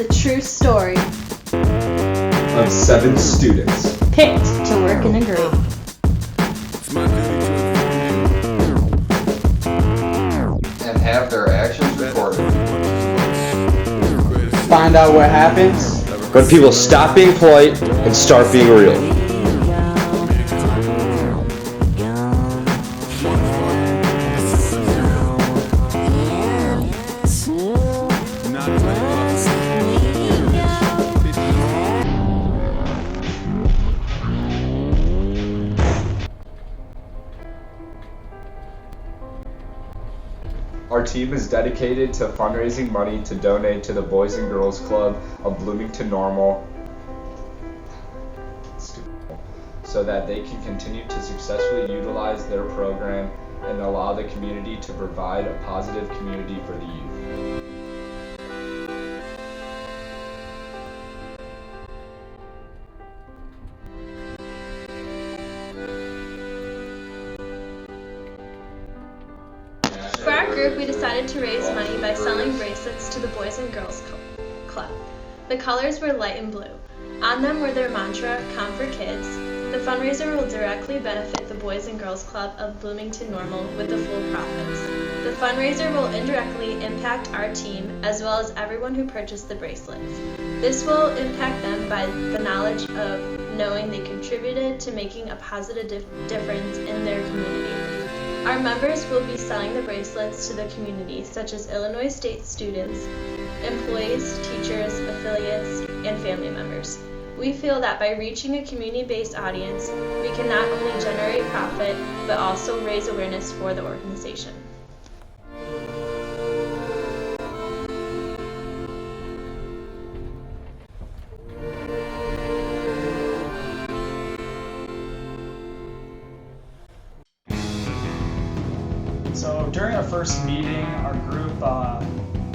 the true story of 7 students picked to work in a group. And have their actions recorded. Find out what happens when people stop being polite and start being real. Our team is dedicated to fundraising money to donate to the Boys and Girls Club of Bloomington Normal so that they can continue to successfully utilize their program and allow the community to provide a positive community for the youth. For our group, we decided to raise money by selling bracelets to the Boys and Girls Club. The colors were light and blue. On them were their mantra, "Come for Kids." The fundraiser will directly benefit the Boys and Girls Club of Bloomington Normal with the full profits. The fundraiser will indirectly impact our team as well as everyone who purchased the bracelets. This will impact them by the knowledge of knowing they contributed to making a positive difference in their community. Our members will be selling the bracelets to the community, such as Illinois State students, employees, teachers, affiliates, and family members. We feel that by reaching a community-based audience, we can not only generate profit, but also raise awareness for the organization. So during our first meeting, our group, a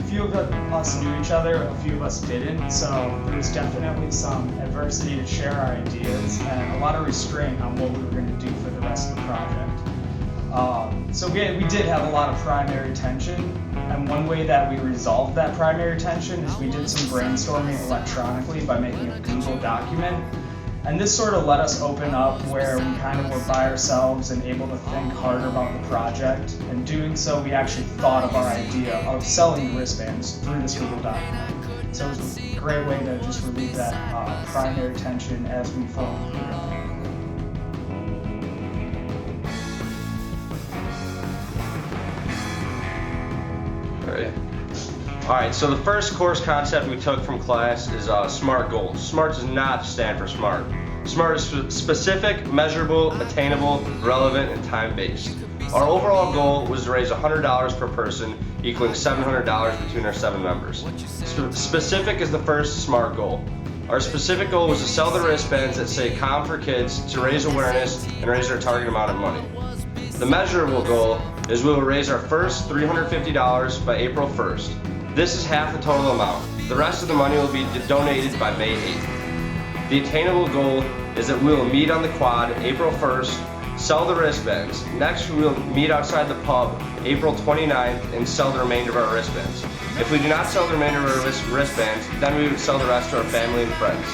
few of us knew each other, a few of us didn't, so there was definitely some adversity to share our ideas and a lot of restraint on what we were going to do for the rest of the project. So we did have a lot of primary tension, and one way that we resolved that primary tension is we did some brainstorming electronically by making a Google document. And this sort of let us open up where we kind of were by ourselves and able to think harder about the project. And doing so, we actually thought of our idea of selling wristbands through this Google document. So it was a great way to just relieve that primary tension as we formed the group. Alright, so the first course concept we took from class is SMART goals. SMART does not stand for SMART. SMART is specific, measurable, attainable, relevant, and time-based. Our overall goal was to raise $100 per person, equaling $700 between our 7 members. Specific is the first SMART goal. Our specific goal was to sell the wristbands that say "Calm for Kids" to raise awareness and raise our target amount of money. The measurable goal is we will raise our first $350 by April 1st. This is half the total amount. The rest of the money will be donated by May 8th. The attainable goal is that we will meet on the quad April 1st, sell the wristbands. Next, we will meet outside the pub April 29th and sell the remainder of our wristbands. If we do not sell the remainder of our wristbands, then we would sell the rest to our family and friends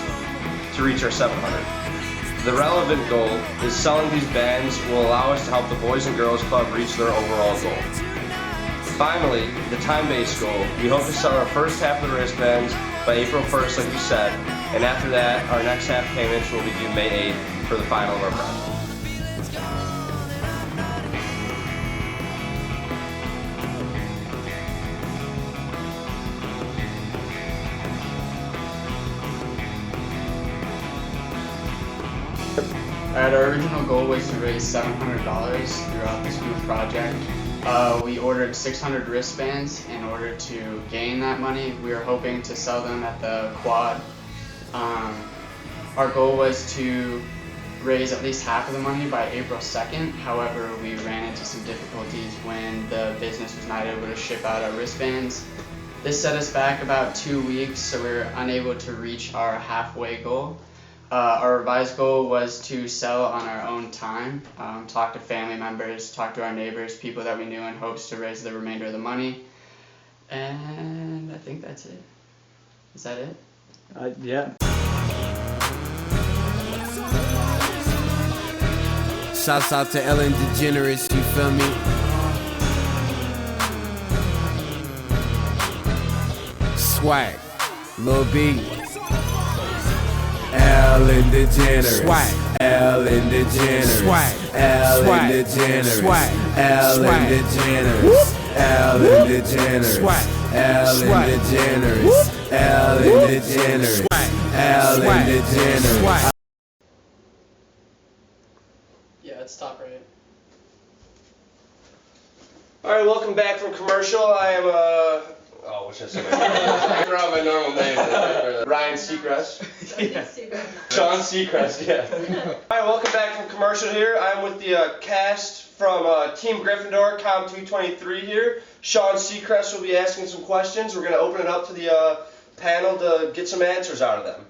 to reach our 700. The relevant goal is selling these bands will allow us to help the Boys and Girls Club reach their overall goal. Finally, the time-based goal. We hope to sell our first half of the wristbands by April 1st, like we said, and after that, our next half payments will be due May 8th for the final of our project. Our original goal was to raise $700 throughout this group project. We ordered 600 wristbands in order to gain that money. We were hoping to sell them at the quad. Our goal was to raise at least half of the money by April 2nd. However, we ran into some difficulties when the business was not able to ship out our wristbands. This set us back about 2 weeks, so we were unable to reach our halfway goal. Our revised goal was to sell on our own time, talk to family members, talk to our neighbors, people that we knew in hopes to raise the remainder of the money. And I think that's it. Is that it? Yeah. Shouts out to Ellen DeGeneres, you feel me? Swag, Lil B. Ellen DeGeneres. Swag. Ellen DeGeneres. Swag. Ellen DeGeneres. Swag. Ellen DeGeneres. Ellen DeGeneres. Swag. Ellen DeGeneres. Ellen DeGeneres. Ellen DeGeneres. Yeah, it's top right. Alright, welcome back from commercial. I am, what should I say? I'm around my normal name. Ryan Seacrest. Sean Seacrest, yeah. Alright, welcome back from commercial here. I'm with the cast from Team Gryffindor, Com 223 here. Sean Seacrest will be asking some questions. We're going to open it up to the panel to get some answers out of them.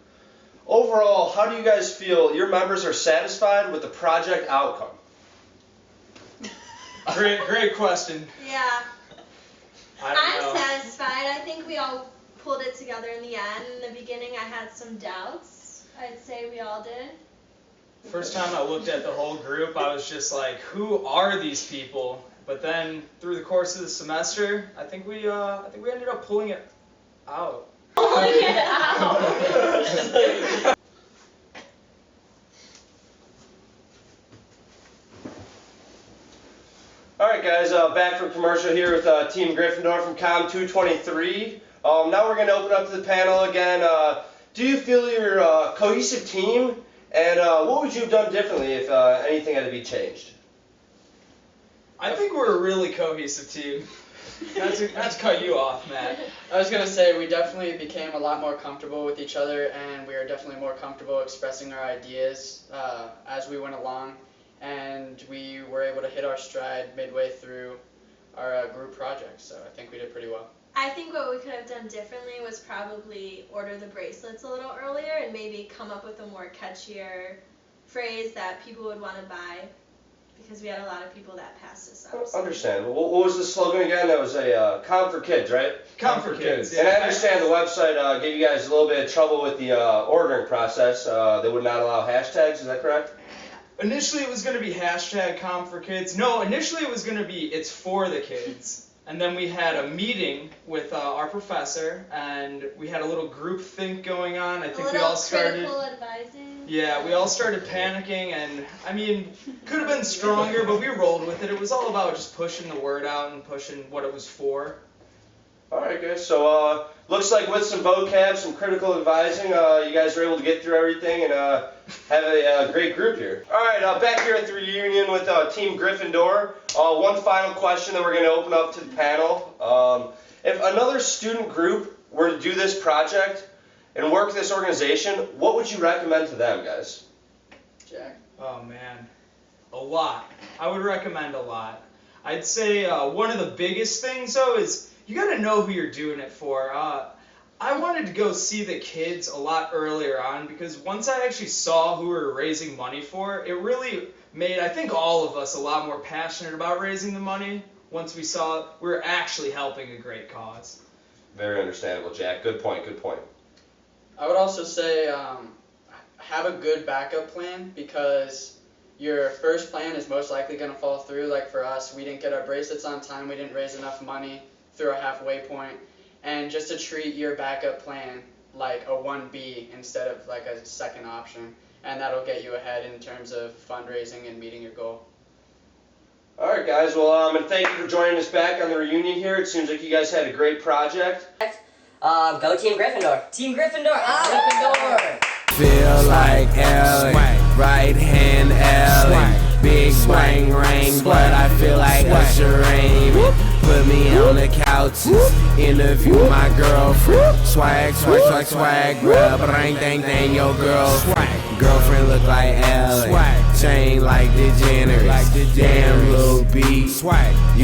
Overall, how do you guys feel your members are satisfied with the project outcome? Great question. Yeah. I don't I'm know. satisfied. I think we all pulled it together in the end. In the beginning, I had some doubts. I'd say we all did. First time I looked at the whole group, I was just like, who are these people? But then through the course of the semester, I think we ended up pulling it out. Pulling it out. Alright guys, back from commercial here with Team Gryffindor from Com 223. Now we're going to open up to the panel again. Do you feel you're a cohesive team? And what would you have done differently if anything had to be changed? I think we're a really cohesive team. Not to cut you off, Matt. I was gonna say we definitely became a lot more comfortable with each other, and we are definitely more comfortable expressing our ideas as we went along, and we were able to hit our stride midway through our group project. So I think we did pretty well. I think what we could have done differently was probably order the bracelets a little earlier and maybe come up with a more catchier phrase that people would want to buy, because we had a lot of people that passed us up. So. Understand. What was the slogan again? That was a Com for Kids, right? Com for Kids. And I understand the website gave you guys a little bit of trouble with the ordering process. They would not allow hashtags, is that correct? Initially it was going to be hashtag Com for Kids. No, initially it was going to be it's for the kids. And then we had a meeting with our professor, and we had a little group think going on. I think we all started. Critical advising. Yeah, we all started panicking, and I mean, could have been stronger, but we rolled with it. It was all about just pushing the word out and pushing what it was for. Alright guys, so looks like with some vocab, some critical advising, you guys were able to get through everything and have a great group here. Alright, back here at the reunion with Team Gryffindor, one final question that we're going to open up to the panel. If another student group were to do this project and work this organization, what would you recommend to them, guys? Jack? Oh man, a lot. I would recommend a lot. I'd say one of the biggest things though is you gotta know who you're doing it for. I wanted to go see the kids a lot earlier on, because once I actually saw who we were raising money for, it really made, I think, all of us a lot more passionate about raising the money once we saw we were actually helping a great cause. Very understandable, Jack. Good point, good point. I would also say have a good backup plan, because your first plan is most likely going to fall through. Like for us, we didn't get our bracelets on time, we didn't raise enough money through a halfway point, and just to treat your backup plan like a 1B instead of like a second option, and that'll get you ahead in terms of fundraising and meeting your goal. Alright guys, well and thank you for joining us back on the reunion here. It seems like you guys had a great project. Go Team Gryffindor. Team Gryffindor. Gryffindor. Feel like Ellen, right hand Ellen, big bang ring, but I feel like Usher Raymond. Put me on the couch, interview my girlfriend. Swag, swag, swag, swag, grab, ring, dang, dang, your girlfriend. Girlfriend look like Ellen, chain like DeGeneres, damn little beat. You